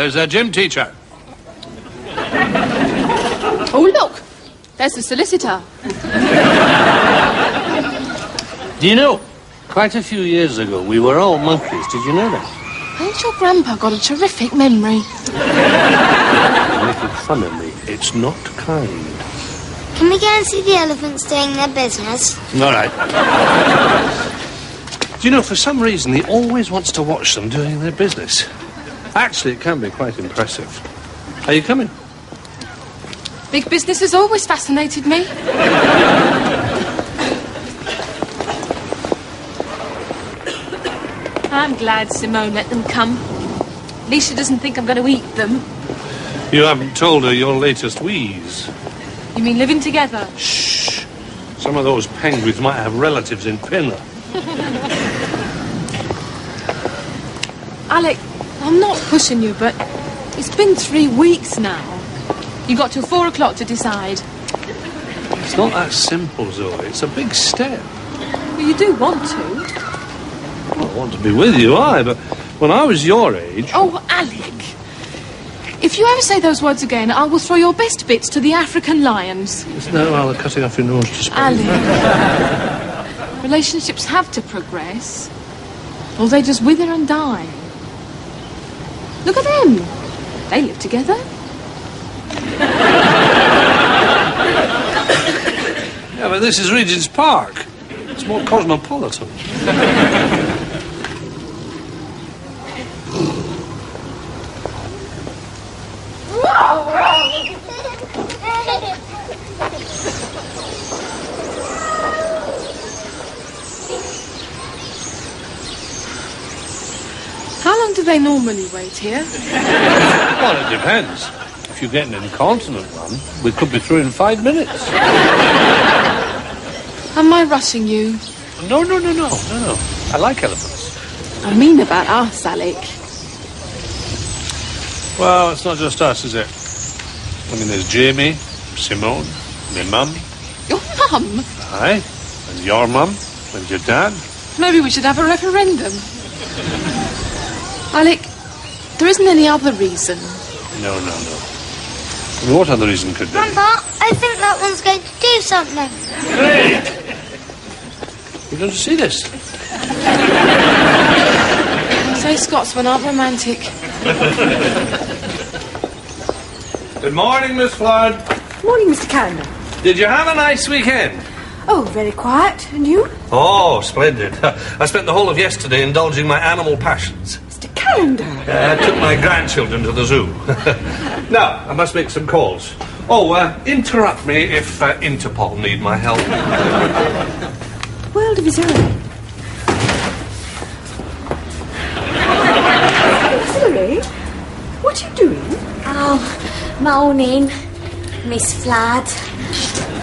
is their gym teacher. Oh, look. There's the solicitor. Do you know, quite a few years ago, we were all monkeys. Did you know that? Ain't your grandpa got a terrific memory? Making fun of me. It's not kind. Can we go and see the elephants doing their business? All right. Do you know, for some reason, he always wants to watch them doing their business. Actually, it can be quite impressive. Are you coming? Big business has always fascinated me. I'm glad Simone let them come. At least she doesn't think I'm going to eat them. You haven't told her your latest wheeze. You mean living together? Shh. Some of those penguins might have relatives in Pinner. Alec, I'm not pushing you, but it's been 3 weeks now. You got till 4 o'clock to decide. It's not that simple, Zoe. It's a big step. Well, you do want to. Well, I want to be with you, but when I was your age... Oh, Alec. If you ever say those words again, I will throw your best bits to the African lions. Isn't that while they're cutting off your nose to spite? Alec, relationships have to progress, or they just wither and die. Look at them. They live together. Yeah, but this is Regent's Park. It's more cosmopolitan. How long do they normally wait here? Well, it depends. If you get an incontinent one, we could be through in 5 minutes. Am I rushing you? No. I like elephants. I mean about us, Alec. Well, it's not just us, is it? I mean, there's Jamie, Simone, my mum. Your mum? Aye. And your mum. And your dad. Maybe we should have a referendum. Alec, there isn't any other reason. No. What other reason could there be? Grandpa, I think that one's going to do something. Hey! You're going to see this? Say Scotsmen aren't romantic. Good morning, Miss Flood. Morning, Mr. Calendar. Did you have a nice weekend? Oh, very quiet. And you? Oh, splendid. I spent the whole of yesterday indulging my animal passions. Mr. Calendar. I took my grandchildren to the zoo. Now, I must make some calls. Interrupt me if Interpol need my help. World of his own. Hilary, what are you doing? Oh, morning, Miss Flood.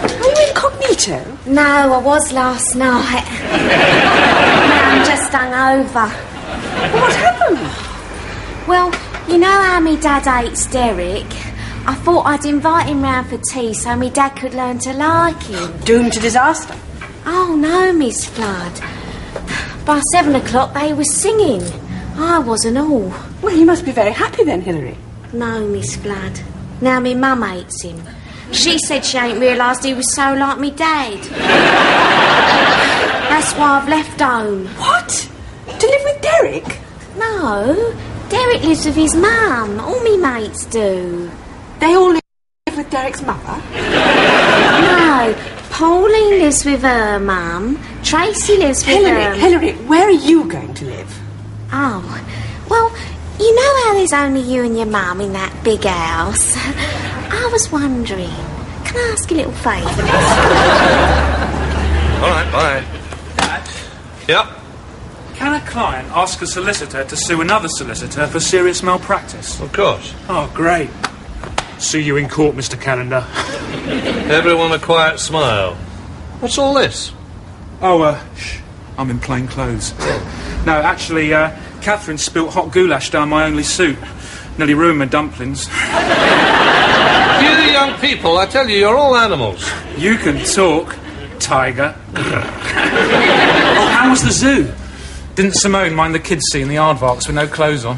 Are you incognito? No, I was last night. Now I'm just hungover. What happened? Well, you know how me dad hates Derek? I thought I'd invite him round for tea so me dad could learn to like him. Doomed to disaster. Oh, no, Miss Flood. By 7 o'clock they was singing. I wasn't all. Well, you must be very happy then, Hilary. No, Miss Flood. Now me mum hates him. She said she ain't realised he was so like me dad. That's why I've left home. What? To live with Derek? No, Derek lives with his mum. All me mates do. They all live with Derek's mother? No, Pauline lives with her mum. Tracy lives with her... Hilary, where are you going to live? Oh, well, you know how there's only you and your mum in that big house? I was wondering, can I ask a little favour? All right, bye. Dad? Yep. Can a client ask a solicitor to sue another solicitor for serious malpractice? Of course. Oh, great. See you in court, Mr. Calendar. Everyone a quiet smile. What's all this? Oh, shh. I'm in plain clothes. No, actually, Catherine spilt hot goulash down my only suit. Nearly ruined my dumplings. You young people, I tell you, you're all animals. You can talk, tiger. Oh, how was the zoo? Didn't Simone mind the kids seeing the aardvarks with no clothes on?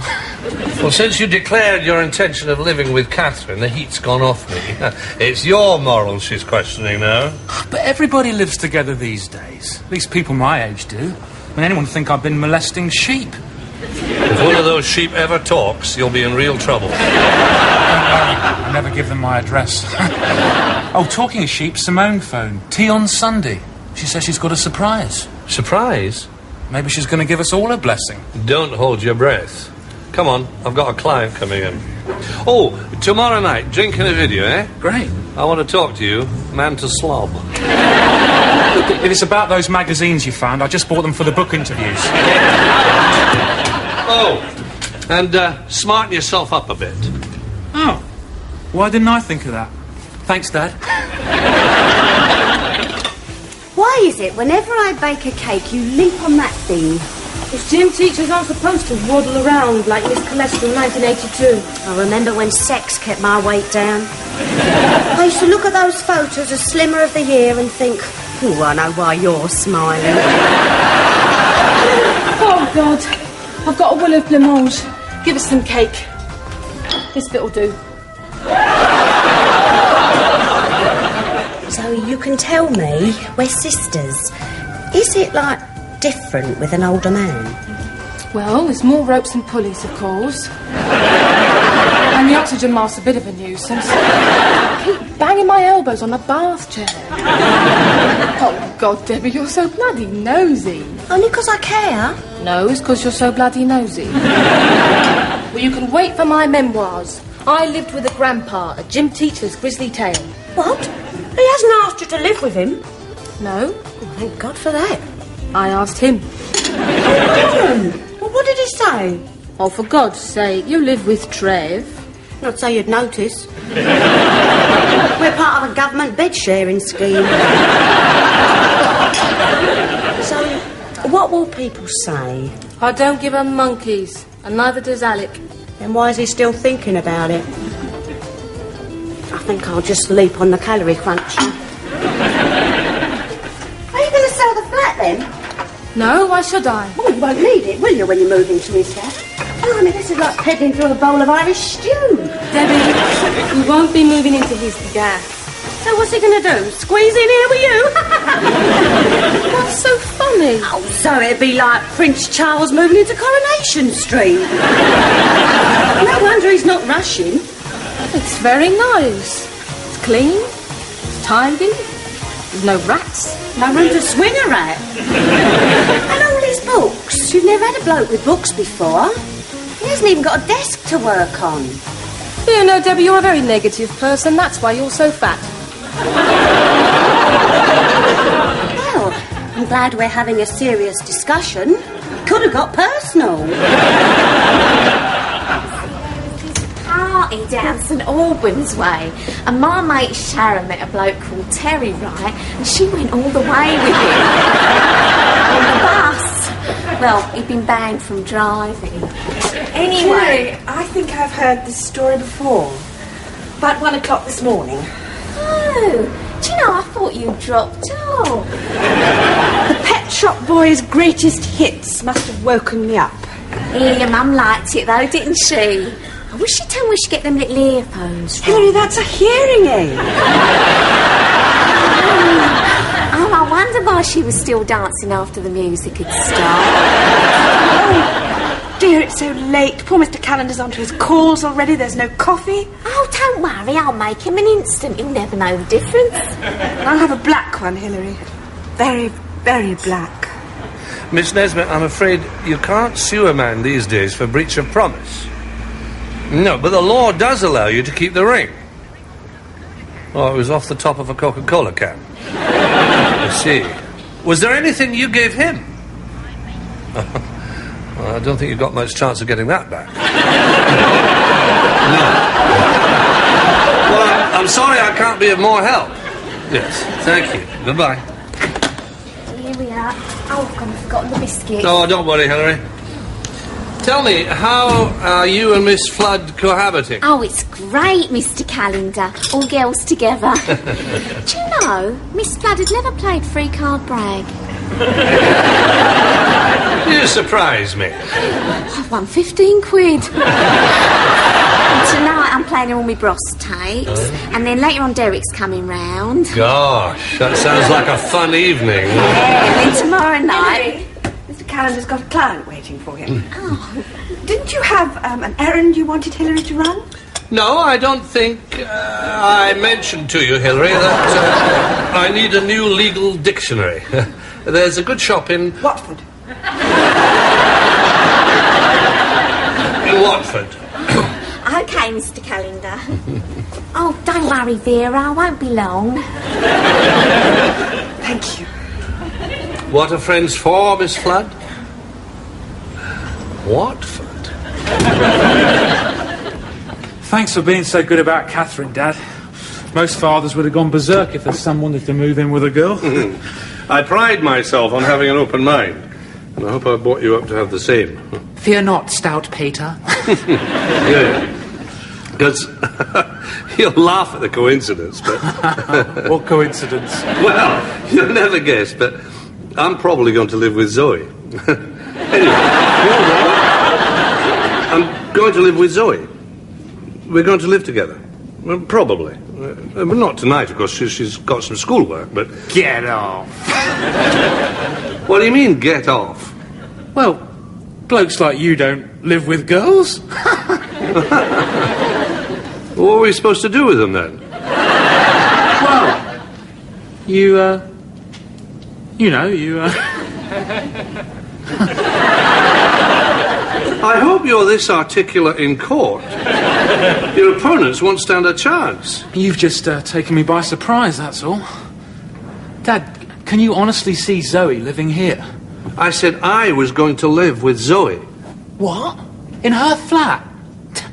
Well, since you declared your intention of living with Catherine, the heat's gone off me. It's your morals she's questioning now. But everybody lives together these days. At least people my age do. I mean, anyone think I've been molesting sheep? If one of those sheep ever talks, you'll be in real trouble. I never give them my address. Oh, talking of sheep, Simone phoned. Tea on Sunday. She says she's got a surprise. Surprise? Maybe she's going to give us all a blessing. Don't hold your breath. Come on, I've got a client coming in. Oh, tomorrow night, drinking a video, eh? Great. I want to talk to you, man to slob. If it's about those magazines you found, I just bought them for the book interviews. Oh, and smarten yourself up a bit. Oh, why didn't I think of that? Thanks, Dad. Why is it whenever I bake a cake, you leap on that thing? Because gym teachers aren't supposed to waddle around like Miss Cholesterol 1982. I remember when sex kept my weight down. I used to look at those photos of Slimmer of the Year and think, oh, I know why you're smiling. Oh, God. I've got a will of blancmange. Give us some cake. This bit'll do. So you can tell me, we're sisters. Is it, like, different with an older man? Well, there's more ropes and pulleys, of course. And the oxygen mask's a bit of a nuisance. I keep banging my elbows on the bath chair. Oh, God, Debbie, you're so bloody nosy. Only 'cause I care. No, it's 'cause you're so bloody nosy. Well, you can wait for my memoirs. I lived with a grandpa, a gym teacher's grisly tale. What? He hasn't asked you to live with him? No, Oh, thank God for that. I asked him. Well, what did he say? Oh, for God's sake, you live with Trev. Not so you'd notice. We're part of a government bed-sharing scheme. So, what will people say? I don't give 'em monkeys, and neither does Alec. Then why is he still thinking about it? I think I'll just leap on the calorie crunch. Are you going to sell the flat then? No, why should I? Oh, you won't need it, will you, when you move into his flat? Oh, I mean, this is like peddling through a bowl of Irish stew. Debbie, we won't be moving into his gas. So what's he going to do? Squeeze in here with you? What's so funny? Oh, so it'd be like Prince Charles moving into Coronation Street. No wonder he's not rushing. It's very nice. It's clean, it's tidy, there's no rats. No room to swing a rat. And all his books. You've never had a bloke with books before. He hasn't even got a desk to work on. You know, Debbie, you're a very negative person. That's why you're so fat. Well, I'm glad we're having a serious discussion. Could have got personal. Party down St Albans way, and my mate Sharon met a bloke called Terry, right? And she went all the way with him on the bus. Well, he'd been banned from driving. Anyway, I think I've heard this story before. About 1 o'clock this morning. oh, do you know, I thought you dropped off. The Pet Shop Boys' greatest hits must have woken me up. Yeah, your mum liked it though, didn't she? I wish she'd tell me we should get them little earphones from. Hilary, that's a hearing aid. Oh, I wonder why she was still dancing after the music had stopped. Dear, it's so late. Poor Mr. Callender's onto his calls already. There's no coffee. Oh, don't worry, I'll make him an instant. You'll never know the difference. I'll have a black one, Hilary. Very, very black. Miss Nesmith, I'm afraid you can't sue a man these days for breach of promise. No, but the law does allow you to keep the ring. Oh, it was off the top of a Coca-Cola can. I see. Was there anything you gave him? Well, I don't think you've got much chance of getting that back. No. Well, I'm sorry I can't be of more help. Yes, thank you. Goodbye. Here we are. Oh, I've gone and forgotten the biscuit. Oh, don't worry, Hilary. Tell me, how are you and Miss Flood cohabiting? Oh, it's great, Mr. Calendar. All girls together. Do you know, Miss Flood had never played free card brag. You surprise me. I've won 15 quid. And tonight I'm playing all my Bros tapes, and then later on Derek's coming round. Gosh, that sounds like a fun evening. And then tomorrow night... Mr. Callender's got a client waiting for him. Oh. Didn't you have an errand you wanted Hilary to run? No, I don't think I mentioned to you, Hilary, that I need a new legal dictionary. There's a good shop in... Watford. In Watford. OK, Mr. Callender. Oh, don't worry, Vera, I won't be long. Thank you. What are friends for, Miss Flood? Watford. Thanks for being so good about Catherine, Dad. Most fathers would have gone berserk if their son wanted to move in with a girl. I pride myself on having an open mind, and I hope I brought you up to have the same. Fear not, stout Peter. Yeah. Because you'll laugh at the coincidence, but... What coincidence? Well, you'll never guess, but I'm probably going to live with Zoe. Anyway, I'm going to live with Zoe. We're going to live together. Well, probably. Well, not tonight, of course. She's got some schoolwork, but... Get off. What do you mean, get off? Well, blokes like you don't live with girls. What are we supposed to do with them, then? Well, you I hope you're this articulate in court. Your opponents won't stand a chance. You've just taken me by surprise, that's all. Dad, can you honestly see Zoe living here? I said I was going to live with Zoe. What? In her flat?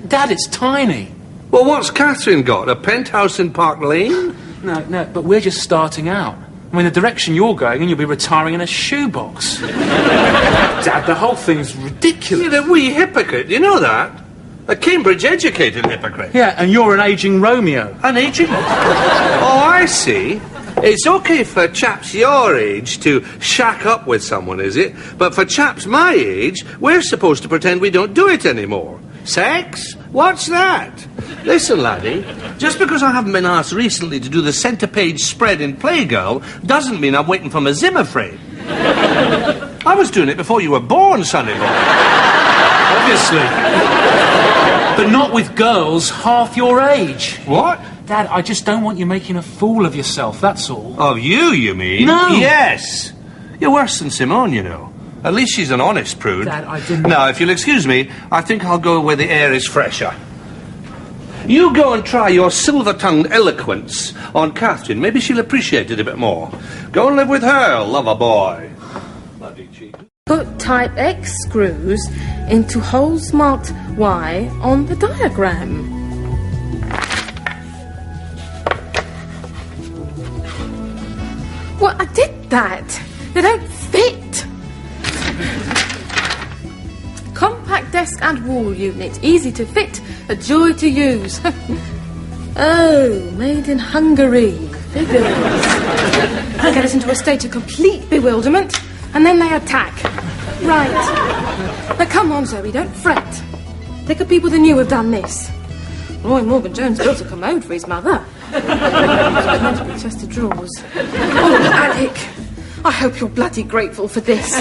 Dad, it's tiny. Well, what's Catherine got? A penthouse in Park Lane? No, but we're just starting out. I mean, the direction you're going, and you'll be retiring in a shoebox. Dad, the whole thing's ridiculous. You're a wee hypocrite, you know that? A Cambridge-educated hypocrite. Yeah, and you're an ageing Romeo. An aging? Oh, I see. It's okay for chaps your age to shack up with someone, is it? But for chaps my age, we're supposed to pretend we don't do it anymore. Sex? What's that? Listen, laddie, just because I haven't been asked recently to do the centre page spread in Playgirl doesn't mean I'm waiting for my Zimmer frame. I was doing it before you were born, sonny boy. Obviously. But not with girls half your age. What? Dad, I just don't want you making a fool of yourself, that's all. Of you mean? No. Yes. You're worse than Simone, you know. At least she's an honest prude. Dad, I didn't... Now, if you'll excuse me, I think I'll go where the air is fresher. You go and try your silver-tongued eloquence on Catherine. Maybe she'll appreciate it a bit more. Go and live with her, lover boy. Bloody cheek. Put type X screws into holes marked Y on the diagram. Well, I did that. They don't fit. Compact desk and wall unit, easy to fit, a joy to use. Oh, made in Hungary. Figures. Get us into a state of complete bewilderment, and then they attack. Right. Now come on, Zoe, don't fret. Think of people than you have done this. Roy Morgan-Jones built a commode for his mother. It was meant to be a chest of drawers. Oh, Alec, I hope you're bloody grateful for this.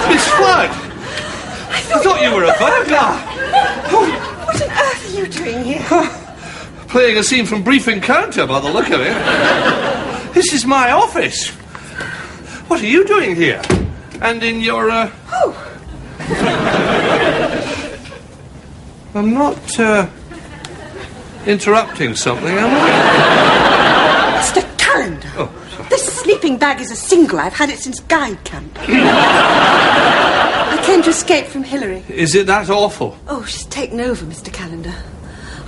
Miss Flood! I thought you were a burglar. What on earth are you doing here? Playing a scene from Brief Encounter, by the look of it. This is my office. What are you doing here? And in your, Oh. I'm not, interrupting something, am I? Mr. Callender. Oh, sorry. This sleeping bag is a single. I've had it since guide camp. I trying to escape from Hillary. Is it that awful? Oh, she's taken over, Mr. Calendar.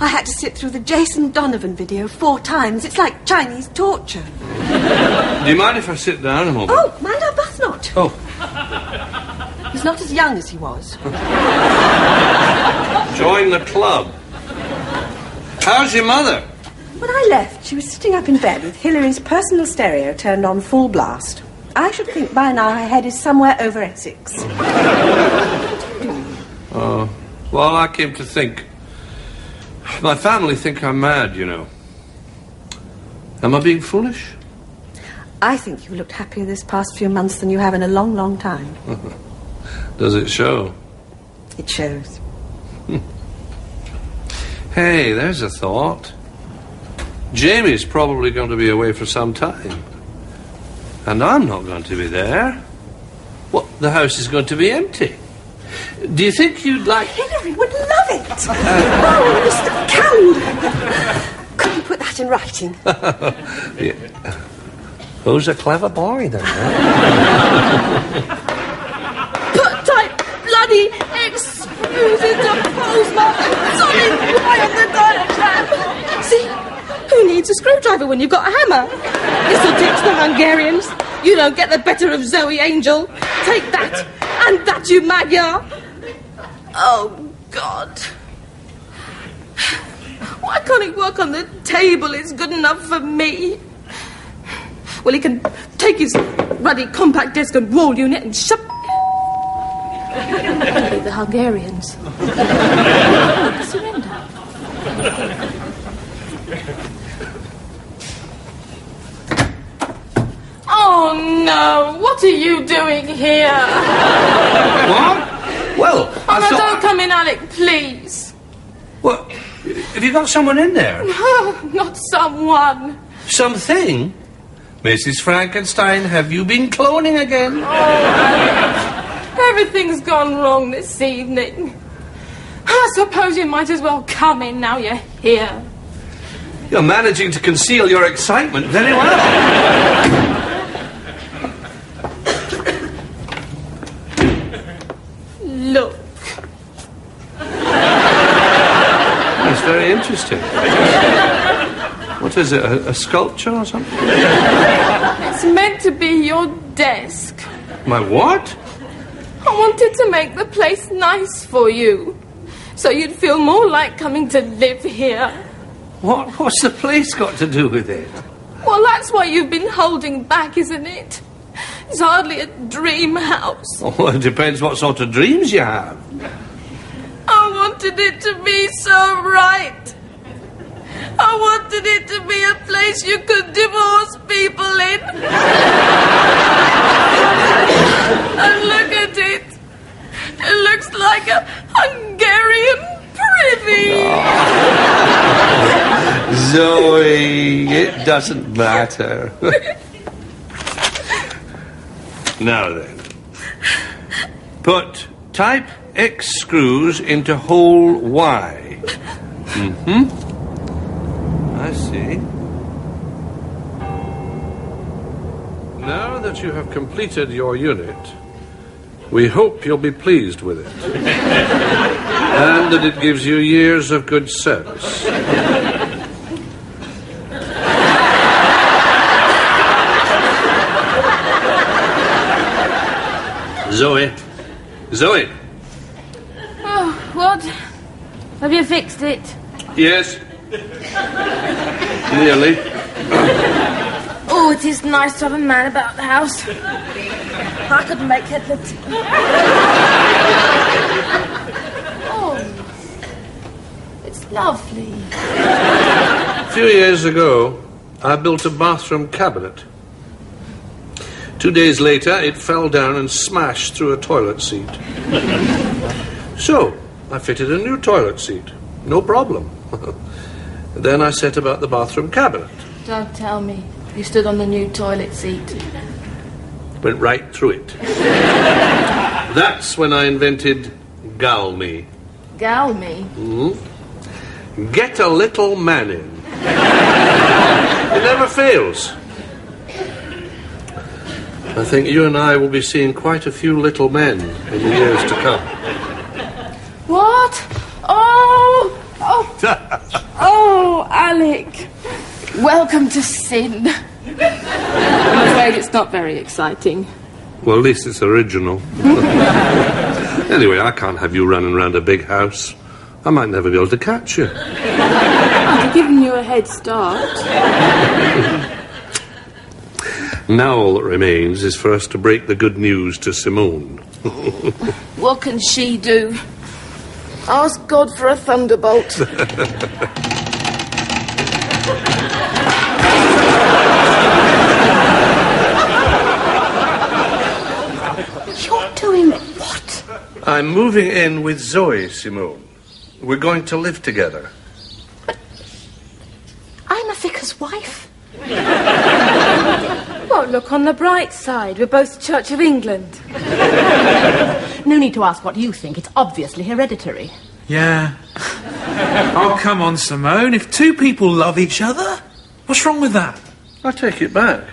I had to sit through the Jason Donovan video 4 times. It's like Chinese torture. Do you mind if I sit down a moment? Oh, mind our bath not. Oh. He's not as young as he was. Join the club. How's your mother? When I left, she was sitting up in bed with Hillary's personal stereo turned on full blast. I should think by now her head is somewhere over Essex. Oh, well, I came to think. My family think I'm mad, you know. Am I being foolish? I think you've looked happier this past few months than you have in a long, long time. Does it show? It shows. Hey, there's a thought. Jamie's probably going to be away for some time. And I'm not going to be there. Well, the house is going to be empty. Do you think you'd like... Hillary would love it! Oh, Mr. Calendar! Could you put that in writing? Yeah. Who's a clever boy, then? Put type bloody excuse into postmark solid Y on the diagram. See, who needs a screwdriver when you've got a hammer? This'll teach the Hungarians. You don't get the better of Zoe Angel. Take that, and that, you Magyar. Oh, God. Why can't he work on the table? It's good enough for me. Well, he can take his ruddy compact disc and roll unit and shut... the Hungarians. Surrender. Oh, no. What are you doing here? What? Well, I thought... Don't come in, Alec, please. Well, have you got someone in there? No, not someone. Something? Mrs. Frankenstein, have you been cloning again? Oh, everything's gone wrong this evening. I suppose you might as well come in now you're here. You're managing to conceal your excitement very well. Look. That's very interesting. What is it, a sculpture or something? It's meant to be your desk. My what? I wanted to make the place nice for you, so you'd feel more like coming to live here. What's the place got to do with it? Well, that's why you've been holding back, isn't it? It's hardly a dream house. Oh, it depends what sort of dreams you have. I wanted it to be so right. I wanted it to be a place you could divorce people in. And look at it. It looks like a Hungarian privy. Oh. Zoe, it doesn't matter. Now then. Put type X screws into hole Y. Mm-hmm. I see. Now that you have completed your unit, we hope you'll be pleased with it. And that it gives you years of good service. Zoe. Zoe. Oh, what? Have you fixed it? Yes. Nearly. Oh, it is nice to have a man about the house. I could make it look... Oh, it's lovely. A few years ago, I built a bathroom cabinet. 2 days later, it fell down and smashed through a toilet seat. So, I fitted a new toilet seat. No problem. Then I set about the bathroom cabinet. Don't tell me. You stood on the new toilet seat. Went right through it. That's when I invented Galme. Galme? Mm-hmm. Get a little man in. It never fails. I think you and I will be seeing quite a few little men in the years to come. What? Oh, Alec. Welcome to sin. I'm afraid it's not very exciting. Well, at least it's original. Anyway, I can't have you running around a big house. I might never be able to catch you. I'd have given you a head start. Now all that remains is for us to break the good news to Simone. What can she do? Ask God for a thunderbolt. You're doing what? I'm moving in with Zoe, Simone. We're going to live together. But I'm a vicar's wife. Well, look on the bright side. We're both Church of England. No need to ask what you think. It's obviously hereditary. Yeah. Oh, come on, Simone. If two people love each other, what's wrong with that? I take it back.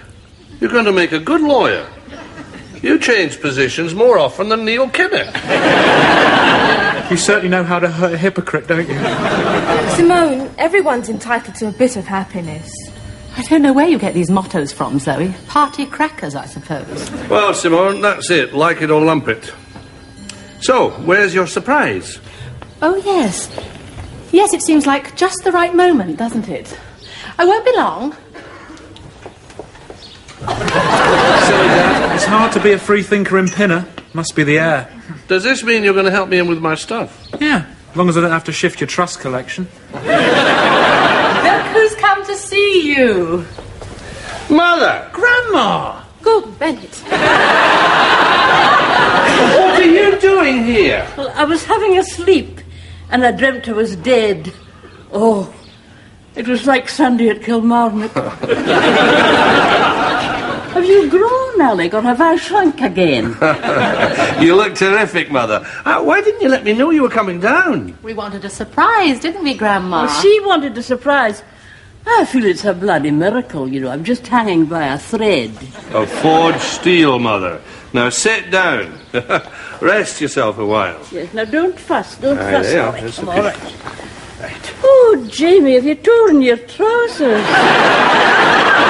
You're going to make a good lawyer. You change positions more often than Neil Kinnock. You certainly know how to hurt a hypocrite, don't you? Simone, everyone's entitled to a bit of happiness. I don't know where you get these mottos from, Zoe. Party crackers, I suppose. Well, Simone, that's it. Like it or lump it. So, where's your surprise? Oh, yes. Yes, it seems like just the right moment, doesn't it? I won't be long. Silly Dad. It's hard to be a free thinker in Pinner. Must be the air. Does this mean you're going to help me in with my stuff? Yeah, as long as I don't have to shift your trust collection. Look who's come to see you. Mother! Grandma! Good, Bennett. What are you doing here? Well, I was having a sleep, and I dreamt I was dead. Oh, it was like Sunday at Kilmarnock. Have you grown, Alec, or have I shrunk again? You look terrific, Mother. Why didn't you let me know you were coming down? We wanted a surprise, didn't we, Grandma? Well, she wanted a surprise. I feel it's a bloody miracle, you know. I'm just hanging by a thread. A forged steel, Mother. Now sit down. Rest yourself a while. Yes, now don't fuss, don't fuss, there you are. Alec. That's I'm okay. all right. Oh, Jamie, have you torn your trousers?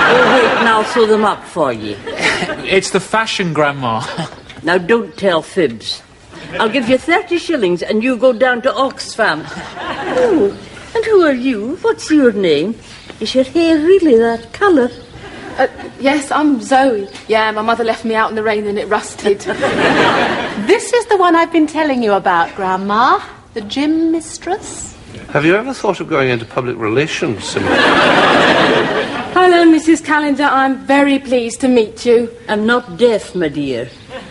Oh, wait, and I'll sew them up for you. It's the fashion, Grandma. Now, don't tell fibs. I'll give you 30 shillings and you go down to Oxfam. Oh, and who are you? What's your name? Is your hair really that colour? Yes, I'm Zoe. Yeah, my mother left me out in the rain and it rusted. This is the one I've been telling you about, Grandma. The gym mistress. Have you ever thought of going into public relations, Simone? Hello, Mrs. Callender. I'm very pleased to meet you. I'm not deaf, my dear.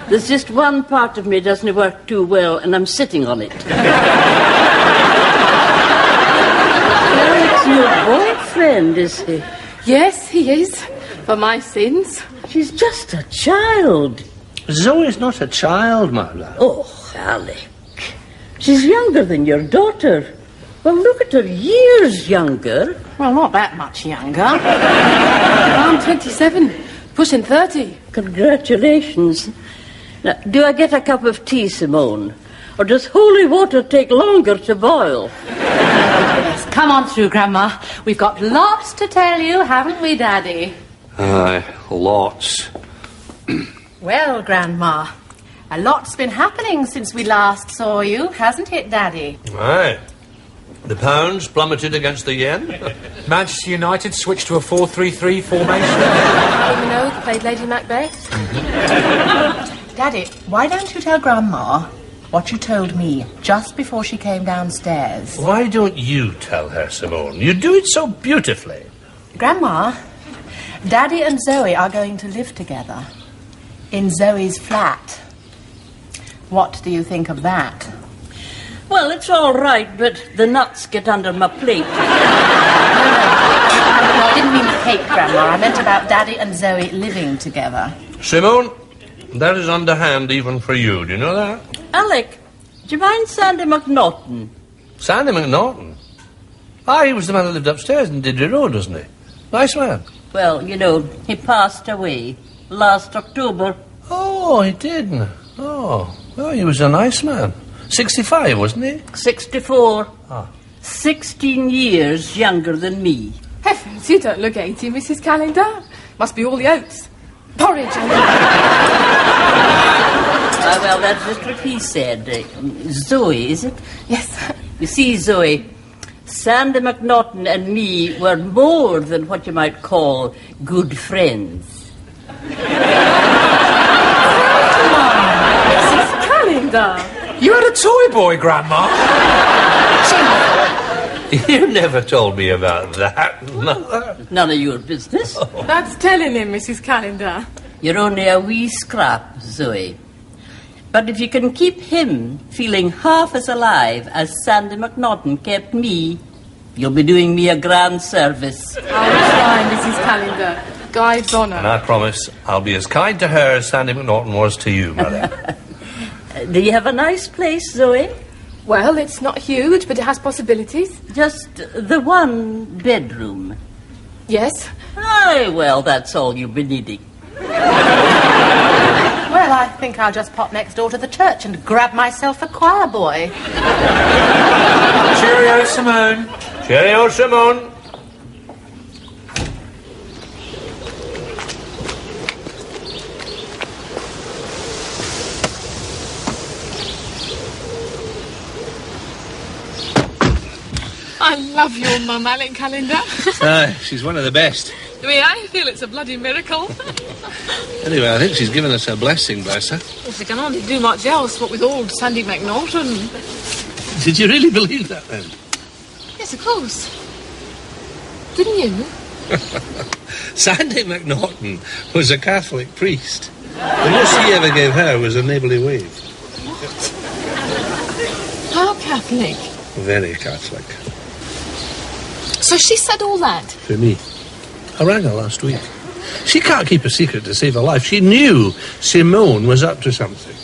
There's just one part of me doesn't work too well, and I'm sitting on it. That's your boyfriend, is he? Yes, he is. For my sins. She's just a child. Zoe's not a child, Mother. Oh, Alec. She's younger than your daughter. Well, look at her, years younger. Well, not that much younger. I'm 27, pushing 30. Congratulations. Now, do I get a cup of tea, Simone? Or does holy water take longer to boil? Yes, come on through, Grandma. We've got lots to tell you, haven't we, Daddy? Aye, lots. Well, Grandma, a lot's been happening since we last saw you, hasn't it, Daddy? Aye. The pound's plummeted against the yen. Manchester United switched to a 4-3-3 formation. Minogue played Lady Macbeth. Daddy, why don't you tell Grandma what you told me just before she came downstairs? Why don't you tell her, Simone? You do it so beautifully. Grandma, Daddy and Zoe are going to live together in Zoe's flat. What do you think of that? Well, it's all right, but the nuts get under my plate. No, I didn't mean cake, Grandma. I meant about Daddy and Zoe living together. Simone, that is underhand even for you. Do you know that? Alec, do you mind Sandy McNaughton? Sandy McNaughton? He was the man that lived upstairs in Didley Road, wasn't he? Nice man. Well, you know, he passed away. last October. Oh, he did. Oh, well, he was a nice man. 65, wasn't he? 64. Ah. 16 years younger than me. Heavens, you don't look 80, Mrs. Calendar. Must be all the oats. Porridge, I mean. Well, that's just what he said. Zoe, is it? Yes. You see, Zoe, Sandy McNaughton and me were more than what you might call good friends. Mrs. Calendar. You had a toy boy, Grandma? You never told me about that, Mother. None of your business. That's telling him, Mrs. Calendar. You're only a wee scrap, Zoe. But if you can keep him feeling half as alive as Sandy McNaughton kept me, you'll be doing me a grand service. I'll try, Mrs. Calendar. Guide's honour. And I promise I'll be as kind to her as Sandy McNaughton was to you, Mother. Do you have a nice place, Zoe? Well, it's not huge, but it has possibilities. Just the one bedroom. Yes. Aye, well, that's all you'll be needing. Well, I think I'll just pop next door to the church and grab myself a choir boy. Cheerio, Simone. Cheerio, Simone. I love your mum, Alec Calendar. She's one of the best. I mean, I feel it's a bloody miracle. Anyway, I think she's given us her blessing, bless her. If they can only do much else, what with old Sandy McNaughton. Did you really believe that, then? Yes, of course. Didn't you? Sandy McNaughton was a Catholic priest. The most he ever gave her was a neighbourly wave. How Catholic? Very Catholic. So she said all that? To me. I rang her last week. She can't keep a secret to save her life. She knew Simone was up to something.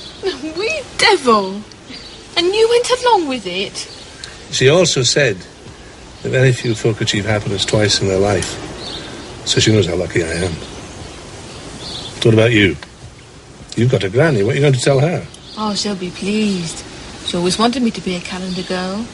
Wee devil. And you went along with it? She also said that very few folk achieve happiness twice in their life. So she knows how lucky I am. What about you? You've got a granny. What are you going to tell her? Oh, she'll be pleased. She always wanted me to be a calendar girl.